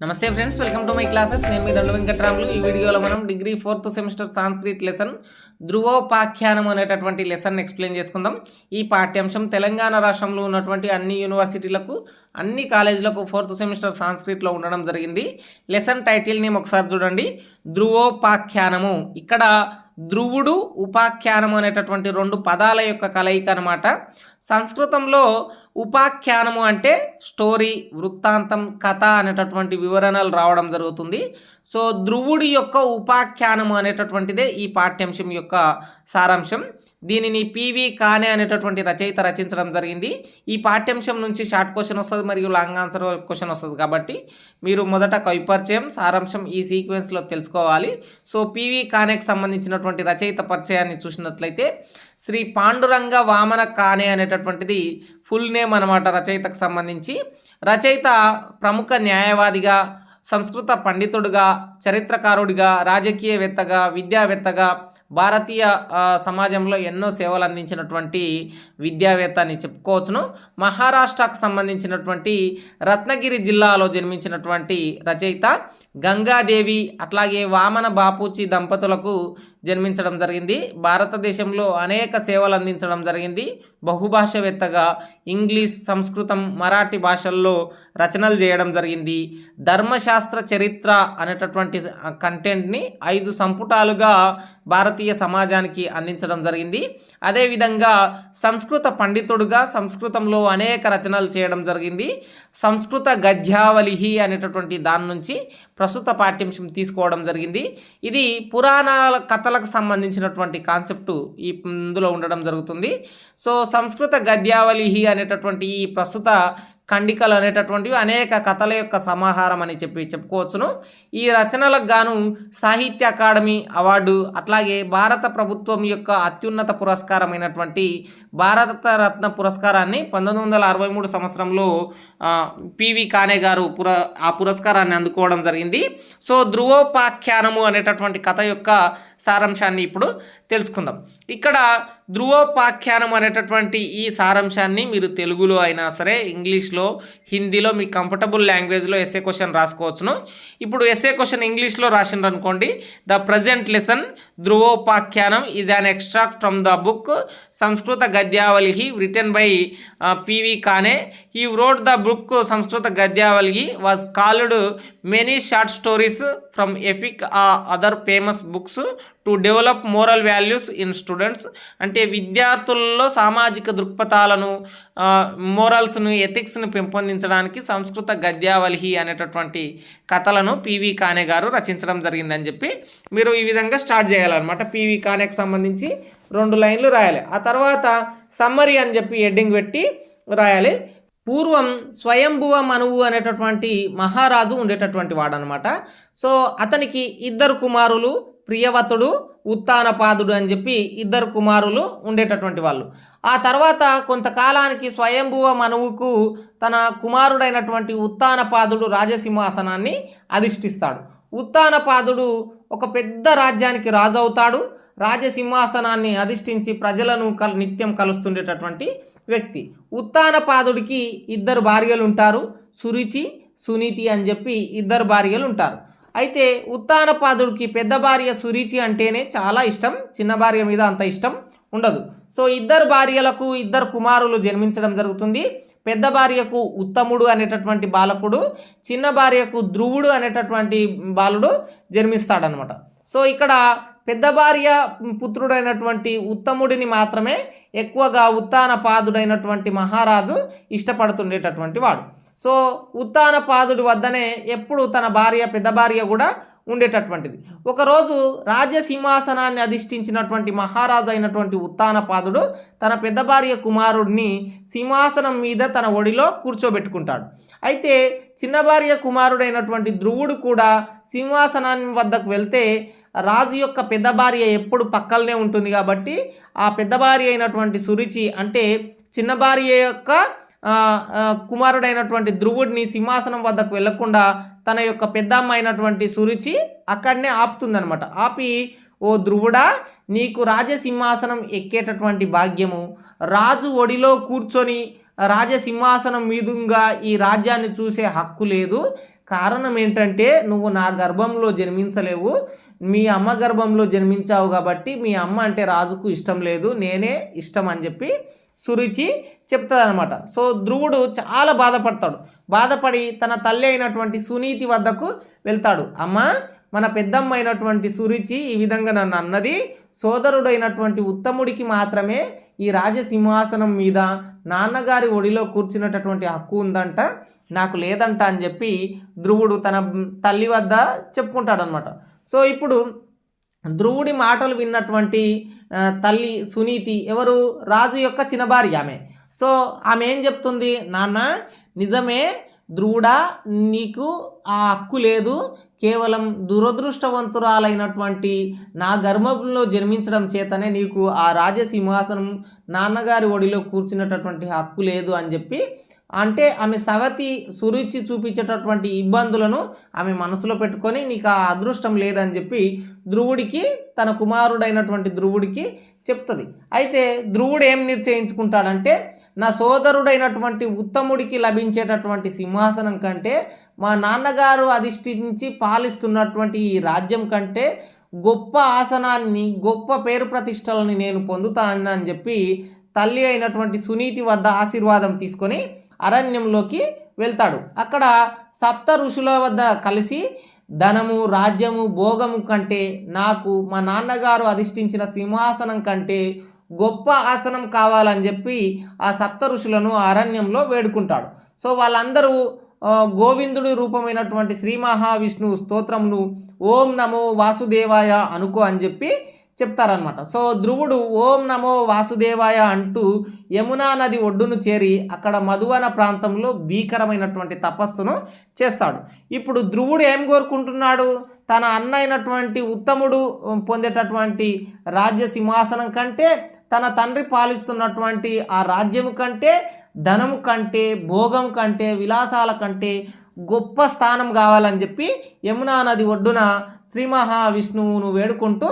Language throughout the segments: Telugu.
నమస్తే friends, welcome to my classes. నేను మీ దండు వెంకట్రాములు. ఈ వీడియోలో మనం degree 4th semester Sanskrit lesson Dhruvopakhyanam అనేటటువంటి లెసన్ ఎక్స్ప్లెయిన్ చేసుకుందాం. ఈ పాఠ్యాంశం తెలంగాణ రాష్ట్రంలో ఉన్నటువంటి అన్ని యూనివర్సిటీలకు, అన్ని కాలేజీలకు 4th సెమిస్టర్ సాంస్క్రిట్లో ఉండడం జరిగింది. లెసన్ టైటిల్ నేమ్ ఒకసారి చూడండి, ధ్రువోపాఖ్యానము. ఇక్కడ ధ్రువుడు, ఉపాఖ్యానము అనేటటువంటి రెండు పదాల యొక్క కలయిక అన్నమాట. సంస్కృతంలో ఉపాఖ్యానము అంటే స్టోరీ, వృత్తాంతం, కథ అనేటటువంటి వివరణలు రావడం జరుగుతుంది. సో ధ్రువుడి యొక్క ఉపాఖ్యానము అనేటటువంటిదే ఈ పాఠ్యాంశం యొక్క సారాంశం. దీనిని పివి కానే అనేటటువంటి రచయిత రచించడం జరిగింది. ఈ పాఠ్యాంశం నుంచి షార్ట్ క్వశ్చన్ వస్తుంది మరియు లాంగ్ ఆన్సర్ క్వశ్చన్ వస్తుంది. కాబట్టి మీరు మొదట కవిపరిచయం, సారాంశం ఈ సీక్వెన్స్లో తెలుసుకోవాలి. సో పివి కానేకి సంబంధించినటువంటి రచయిత పరిచయాన్ని చూసినట్లయితే శ్రీ పాండురంగ వామన కానే అనేటటువంటిది ఫుల్ నేమ్ అన్నమాట రచయితకు సంబంధించి. రచయిత ప్రముఖ న్యాయవాదిగా, సంస్కృత పండితుడిగా, చరిత్రకారుడిగా, రాజకీయవేత్తగా, విద్యావేత్తగా, భారతీయ సమాజంలో ఎన్నో సేవలు అందించినటువంటి విద్యావేత్త అని చెప్పుకోవచ్చును. మహారాష్ట్రకు సంబంధించినటువంటి రత్నగిరి జిల్లాలో జన్మించినటువంటి రచయిత. గంగాదేవి అట్లాగే వామన బాపూచి దంపతులకు జన్మించడం జరిగింది. భారతదేశంలో అనేక సేవలు అందించడం జరిగింది. బహుభాషావేత్తగా ఇంగ్లీష్, సంస్కృతం, మరాఠీ భాషల్లో రచనలు చేయడం జరిగింది. ధర్మశాస్త్ర చరిత్ర అనేటటువంటి కంటెంట్ని 5 సంపుటాలుగా భారతీయ సమాజానికి అందించడం జరిగింది. అదేవిధంగా సంస్కృత పండితుడుగా సంస్కృతంలో అనేక రచనలు చేయడం జరిగింది. సంస్కృత గద్యావళి అనేటటువంటి దాని నుంచి ప్రస్తుత పాఠ్యాంశం తీసుకోవడం జరిగింది. ఇది పురాణాల కథలకు సంబంధించినటువంటి కాన్సెప్టు ఇందులో ఉండడం జరుగుతుంది. సో సంస్కృత గద్యావళి అనేటటువంటి ఈ ప్రస్తుత ఖండికలు అనేటటువంటివి అనేక కథల యొక్క సమాహారం అని చెప్పుకోవచ్చును. ఈ రచనలకు గాను సాహిత్య అకాడమీ అవార్డు, అట్లాగే భారత ప్రభుత్వం యొక్క అత్యున్నత పురస్కారమైనటువంటి భారత రత్న పురస్కారాన్ని 1963 సంవత్సరంలో పివి కానే గారు ఆ పురస్కారాన్ని అందుకోవడం జరిగింది. సో ధ్రువోపాఖ్యానము అనేటటువంటి కథ యొక్క సారాంశాన్ని ఇప్పుడు తెలుసుకుందాం. ఇక్కడ ధ్రువోపాఖ్యానం అనేటటువంటి ఈ సారాంశాన్ని మీరు తెలుగులో అయినా సరే, ఇంగ్లీష్లో, హిందీలో మీ కంఫర్టబుల్ లాంగ్వేజ్లో ఎస్ఏ క్వశ్చన్ రాసుకోవచ్చును. ఇప్పుడు ఎస్ఏ క్వశ్చన్ ఇంగ్లీష్లో రాసిండ్రు అనుకోండి, the present lesson Dhruvopakhyanam is an extract from the book Samskrita Gadyavali written by PV Kane. He wrote the book Samskrita Gadyavali was called many short stories from epic other famous books to develop moral values in students. అంటే విద్యార్థుల్లో సామాజిక దృక్పథాలను, మోరల్స్ను, ఎథిక్స్ను పెంపొందించడానికి సంస్కృత గద్యావళి అనేటటువంటి కథలను పివి కానే గారు రచించడం జరిగిందని చెప్పి మీరు ఈ విధంగా స్టార్ట్ చేయాలన్నమాట. పివి కానేకి సంబంధించి 2 లైన్లు రాయాలి. ఆ తర్వాత సమ్మరీ అని చెప్పి హెడ్డింగ్ పెట్టి రాయాలి. పూర్వం స్వయంభువ మనువు అనేటటువంటి మహారాజు ఉండేటటువంటి వాడనమాట. సో అతనికి 2 కుమారులు, ప్రియవతుడు, ఉత్తానపాదుడు అని చెప్పి 2 కుమారులు ఉండేటటువంటి వాళ్ళు. ఆ తర్వాత కొంతకాలానికి స్వయంభువ మనువుకు తన కుమారుడైనటువంటి ఉత్తానపాదుడు రాజసింహాసనాన్ని అధిష్ఠిస్తాడు. ఉత్తానపాదుడు ఒక పెద్ద రాజ్యానికి రాజు అవుతాడు. రాజసింహాసనాన్ని అధిష్ఠించి ప్రజలను నిత్యం కలుస్తుండేటటువంటి వ్యక్తి. ఉత్తానపాదుడికి 2 భార్యలు ఉంటారు, సురుచి, సునీతి అని చెప్పి 2 భార్యలు ఉంటారు. అయితే ఉత్తానపాదుడికి పెద్ద భార్య సురుచి అంటేనే చాలా ఇష్టం, చిన్న భార్య మీద అంత ఇష్టం ఉండదు. సో 2 భార్యలకు 2 కుమారులు జన్మించడం జరుగుతుంది. పెద్ద భార్యకు ఉత్తముడు అనేటటువంటి బాలకుడు, చిన్న భార్యకు ధ్రువుడు అనేటటువంటి బాలుడు జన్మిస్తాడనమాట. సో ఇక్కడ పెద్ద భార్య పుత్రుడైనటువంటి ఉత్తముడిని మాత్రమే ఎక్కువగా ఉత్తానపాదుడైనటువంటి మహారాజు ఇష్టపడుతుండేటటువంటి వాడు. సో ఉత్తానపాదుడి వద్దనే ఎప్పుడు తన భార్య, పెద్ద భార్య కూడా ఉండేటటువంటిది. ఒకరోజు రాజసింహాసనాన్ని అధిష్ఠించినటువంటి మహారాజు అయినటువంటి ఉత్తానపాదుడు తన పెద్ద భార్య కుమారుడిని సింహాసనం మీద తన ఒడిలో కూర్చోబెట్టుకుంటాడు. అయితే చిన్న భార్య కుమారుడైనటువంటి ధ్రువుడు కూడా సింహాసనాన్ని వద్దకు వెళ్తే రాజు యొక్క పెద్ద భార్య ఎప్పుడు పక్కలనే ఉంటుంది కాబట్టి ఆ పెద్ద భార్య అయినటువంటి సురుచి, అంటే చిన్న భార్య యొక్క కుమారుడైనటువంటి ధ్రువుడిని సింహాసనం వద్దకు వెళ్లకుండా తన యొక్క పెద్దమ్మ అయినటువంటి సురుచి అక్కడనే ఆపుతుందనమాట. ఆపి, ఓ ధ్రువుడా, నీకు రాజసింహాసనం ఎక్కేటటువంటి భాగ్యము, రాజు ఒడిలో కూర్చొని రాజసింహాసనం మీదుగా ఈ రాజ్యాన్ని చూసే హక్కు లేదు. కారణం ఏంటంటే నువ్వు నా గర్భంలో జన్మించలేవు, మీ అమ్మ గర్భంలో జన్మించావు కాబట్టి మీ అమ్మ అంటే రాజుకు ఇష్టం లేదు, నేనే ఇష్టం అని చెప్పి సురుచి చెప్తుంది అనమాట. సో ధ్రువుడు చాలా బాధపడతాడు. బాధపడి తన తల్లి అయినటువంటి సునీతి వద్దకు వెళ్తాడు. అమ్మ, మన పెద్దమ్మ అయినటువంటి సురుచి ఈ విధంగా నన్ను అన్నది, సోదరుడైనటువంటి ఉత్తముడికి మాత్రమే ఈ రాజసింహాసనం మీద నాన్నగారి ఒడిలో కూర్చున్నటువంటి హక్కు ఉందంట, నాకు లేదంట అని చెప్పి ధ్రువుడు తన తల్లి వద్ద చెప్పుకుంటాడనమాట. సో ఇప్పుడు ధ్రువుడి మాటలు విన్నటువంటి తల్లి సునీతి ఎవరు? రాజు యొక్క చిన్న భార్య ఆమె. సో ఆమె ఏం చెప్తుంది? నాన్న, నిజమే ధ్రువుడా, నీకు ఆ హక్కు లేదు, కేవలం దురదృష్టవంతురాలైనటువంటి నా గర్భంలో జన్మించడం చేతనే నీకు ఆ రాజసింహాసనం నాన్నగారి ఒడిలో కూర్చున్నటువంటి హక్కు లేదు అని చెప్పి, అంటే ఆమె సవతి సురుచి చూపించేటటువంటి ఇబ్బందులను ఆమె మనసులో పెట్టుకొని నీకు ఆ అదృష్టం లేదని చెప్పి ధ్రువుడికి, తన కుమారుడైనటువంటి ధ్రువుడికి చెప్తుంది. అయితే ధ్రువుడు ఏం నిశ్చయించుకుంటాడంటే, నా సోదరుడైనటువంటి ఉత్తముడికి లభించేటటువంటి సింహాసనం కంటే మా నాన్నగారు అధిష్ఠించి పాలిస్తున్నటువంటి ఈ రాజ్యం కంటే గొప్ప ఆసనాన్ని, గొప్ప పేరు ప్రతిష్టలని నేను పొందుతానని చెప్పి తల్లి అయినటువంటి సునీతి వద్ద ఆశీర్వాదం తీసుకొని అరణ్యంలోకి వెళ్తాడు. అక్కడ సప్త ఋషుల వద్ద కలిసి ధనము, రాజ్యము, భోగము కంటే నాకు మా నాన్నగారు అధిష్ఠించిన సింహాసనం కంటే గొప్ప ఆసనం కావాలని చెప్పి ఆ సప్త ఋషులను అరణ్యంలో వేడుకుంటాడు. సో వాళ్ళందరూ గోవిందుడి రూపమైనటువంటి శ్రీ మహావిష్ణువు స్తోత్రమును ఓం నమో వాసుదేవాయ అనుకో అని చెప్పి చెప్తారనమాట. సో ధ్రువుడు ఓం నమో వాసుదేవాయ అంటూ యమునా నది ఒడ్డును చేరి అక్కడ మధువన ప్రాంతంలో భీకరమైనటువంటి తపస్సును చేస్తాడు. ఇప్పుడు ధ్రువుడు ఏం కోరుకుంటున్నాడు? తన అన్న అయినటువంటి ఉత్తముడు పొందేటటువంటి రాజ్య సింహాసనం కంటే, తన తండ్రి పాలిస్తున్నటువంటి ఆ రాజ్యము కంటే, ధనము కంటే, భోగం కంటే, విలాసాల కంటే గొప్ప స్థానం కావాలని చెప్పి యమునా నది ఒడ్డున శ్రీ మహావిష్ణువును వేడుకుంటూ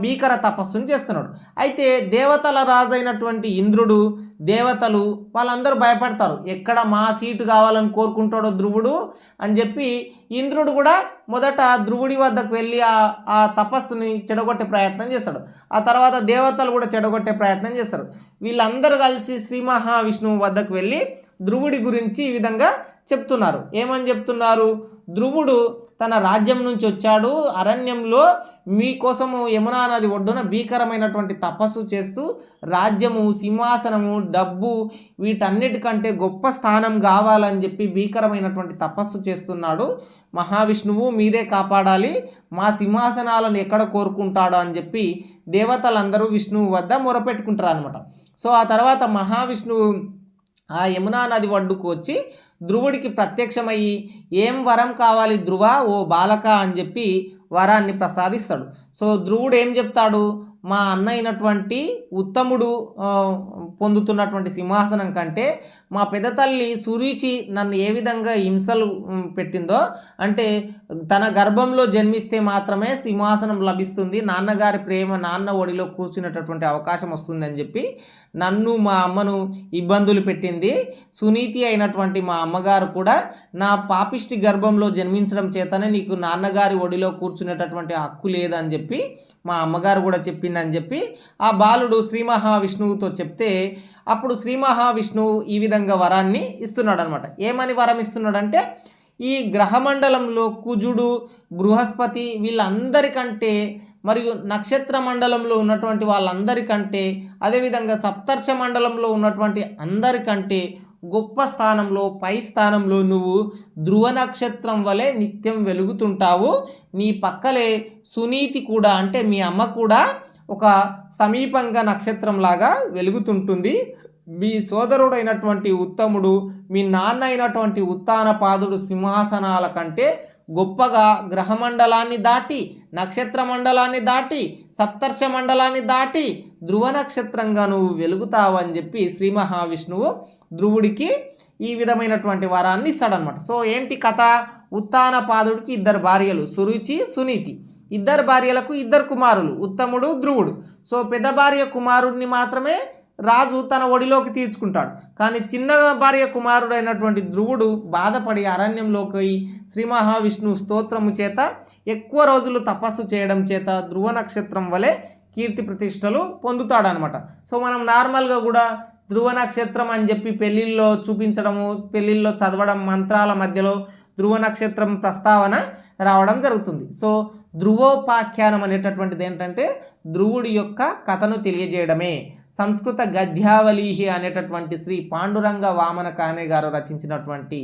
భీకర తపస్సును చేస్తున్నాడు. అయితే దేవతల రాజు అయినటువంటి ఇంద్రుడు, దేవతలు వాళ్ళందరూ భయపడతారు. ఎక్కడ మా సీటు కావాలని కోరుకుంటాడో ధ్రువుడు అని చెప్పి ఇంద్రుడు కూడా మొదట ధ్రువుడి వద్దకు వెళ్ళి ఆ తపస్సుని చెడగొట్టే ప్రయత్నం చేస్తాడు. ఆ తర్వాత దేవతలు కూడా చెడగొట్టే ప్రయత్నం చేస్తారు. వీళ్ళందరూ కలిసి శ్రీ మహావిష్ణువు వద్దకు వెళ్ళి ధ్రువుడి గురించి ఈ విధంగా చెప్తున్నారు. ఏమని చెప్తున్నారు? ధ్రువుడు తన రాజ్యం నుంచి వచ్చాడు, అరణ్యంలో మీకోసము యమునా నది ఒడ్డున భీకరమైనటువంటి తపస్సు చేస్తూ రాజ్యము, సింహాసనము, డబ్బు వీటన్నిటికంటే గొప్ప స్థానం కావాలని చెప్పి భీకరమైనటువంటి తపస్సు చేస్తున్నాడు. మహావిష్ణువు మీరే కాపాడాలి, మా సింహాసనాలను ఎక్కడ కోరుకుంటాడో అని చెప్పి దేవతలందరూ విష్ణువు వద్ద మొరపెట్టుకుంటారు అనమాట. సో ఆ తర్వాత మహావిష్ణువు ఆ యమునా నది ఒడ్డుకు వచ్చి ధ్రువుడికి ప్రత్యక్షమయ్యి ఏం వరం కావాలి ధ్రువ ఓ బాలక అని చెప్పి వరాన్ని ప్రసాదిస్తాడు. సో ధ్రువుడు ఏం చెప్తాడు? మా అన్న అయినటువంటి ఉత్తముడు పొందుతున్నటువంటి సింహాసనం కంటే మా పెద్ద తల్లి సురుచి నన్ను ఏ విధంగా హింసలు పెట్టిందో, అంటే తన గర్భంలో జన్మిస్తే మాత్రమే సింహాసనం లభిస్తుంది, నాన్నగారి ప్రేమ, నాన్న ఒడిలో కూర్చునేటటువంటి అవకాశం వస్తుంది అని చెప్పి నన్ను, మా అమ్మను ఇబ్బందులు పెట్టింది. సునీతి అయినటువంటి మా అమ్మగారు కూడా నా పాపిష్టి గర్భంలో జన్మించడం చేతనే నీకు నాన్నగారి ఒడిలో కూర్చునేటటువంటి హక్కు లేదని చెప్పి మా అమ్మగారు కూడా చెప్పిందని చెప్పి ఆ బాలుడు శ్రీ మహావిష్ణువుతో చెప్తే అప్పుడు శ్రీ మహావిష్ణువు ఈ విధంగా వరాన్ని ఇస్తున్నాడు అనమాట. ఏమని వరం ఇస్తున్నాడంటే, ఈ గ్రహమండలంలో కుజుడు, బృహస్పతి వీళ్ళందరికంటే మరియు నక్షత్ర మండలంలో ఉన్నటువంటి వాళ్ళందరికంటే, అదేవిధంగా సప్తర్ష మండలంలో ఉన్నటువంటి అందరికంటే గొప్ప స్థానంలో, పై స్థానంలో నువ్వు ధ్రువ నక్షత్రం వలె నిత్యం వెలుగుతుంటావు. నీ పక్కలే సునీతి కూడా, అంటే మీ అమ్మ కూడా ఒక సమీపంగా నక్షత్రంలాగా వెలుగుతుంటుంది. మీ సోదరుడైనటువంటి ఉత్తముడు, మీ నాన్న అయినటువంటి ఉత్తానపాదుడు సింహాసనాల కంటే గొప్పగా గ్రహమండలాన్ని దాటి, నక్షత్ర మండలాన్ని దాటి, సప్తర్ష మండలాన్ని దాటి ధ్రువ నక్షత్రంగా నువ్వు వెలుగుతావు అని చెప్పి శ్రీ మహావిష్ణువు ధ్రువుడికి ఈ విధమైనటువంటి వరాన్ని ఇస్తాడనమాట. సో ఏంటి కథ? ఉత్తానపాదుడికి ఇద్దరు భార్యలు, సురుచి, సునీతి. ఇద్దరు భార్యలకు ఇద్దరు కుమారులు, ఉత్తముడు, ధ్రువుడు. సో పెద్ద భార్య కుమారుడిని మాత్రమే రాజు తన ఒడిలోకి తీర్చుకుంటాడు. కానీ చిన్న భార్య కుమారుడైనటువంటి ధ్రువుడు బాధపడి అరణ్యంలోకి పోయి శ్రీ మహావిష్ణువు స్తోత్రము చేత ఎక్కువ రోజులు తపస్సు చేయడం చేత ధ్రువ నక్షత్రం వలె కీర్తి ప్రతిష్టలు పొందుతాడనమాట. సో మనం నార్మల్గా కూడా ధ్రువ నక్షత్రం అని చెప్పి పెళ్ళిళ్ళలో చూపించడము, పెళ్ళిళ్ళలో చదవడం, మంత్రాల మధ్యలో ధ్రువ నక్షత్రం ప్రస్తావన రావడం జరుగుతుంది. సో ధ్రువోపాఖ్యానం అనేటటువంటిది ఏంటంటే ధ్రువుడి యొక్క కథను తెలియజేయడమే. సంస్కృత గద్యావలీహి అనేటటువంటి శ్రీ పాండురంగ వామన కానే గారు రచించినటువంటి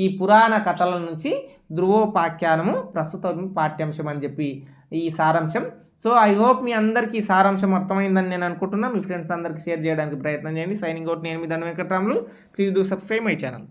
ఈ పురాణ కథల నుంచి ధ్రువోపాఖ్యానము ప్రస్తుతం పాఠ్యాంశం అని చెప్పి ఈ సారాంశం. సో ఐ హోప్ మీ అందరికీ సారాంశం అర్థమైందని నేను అనుకుంటున్నా. మీ ఫ్రెండ్స్ అందరికీ షేర్ చేయడానికి ప్రయత్నం చేయండి. సైనింగ్ అవుట్, నేను మీ దండ Venkatramulu. Please do subscribe my channel.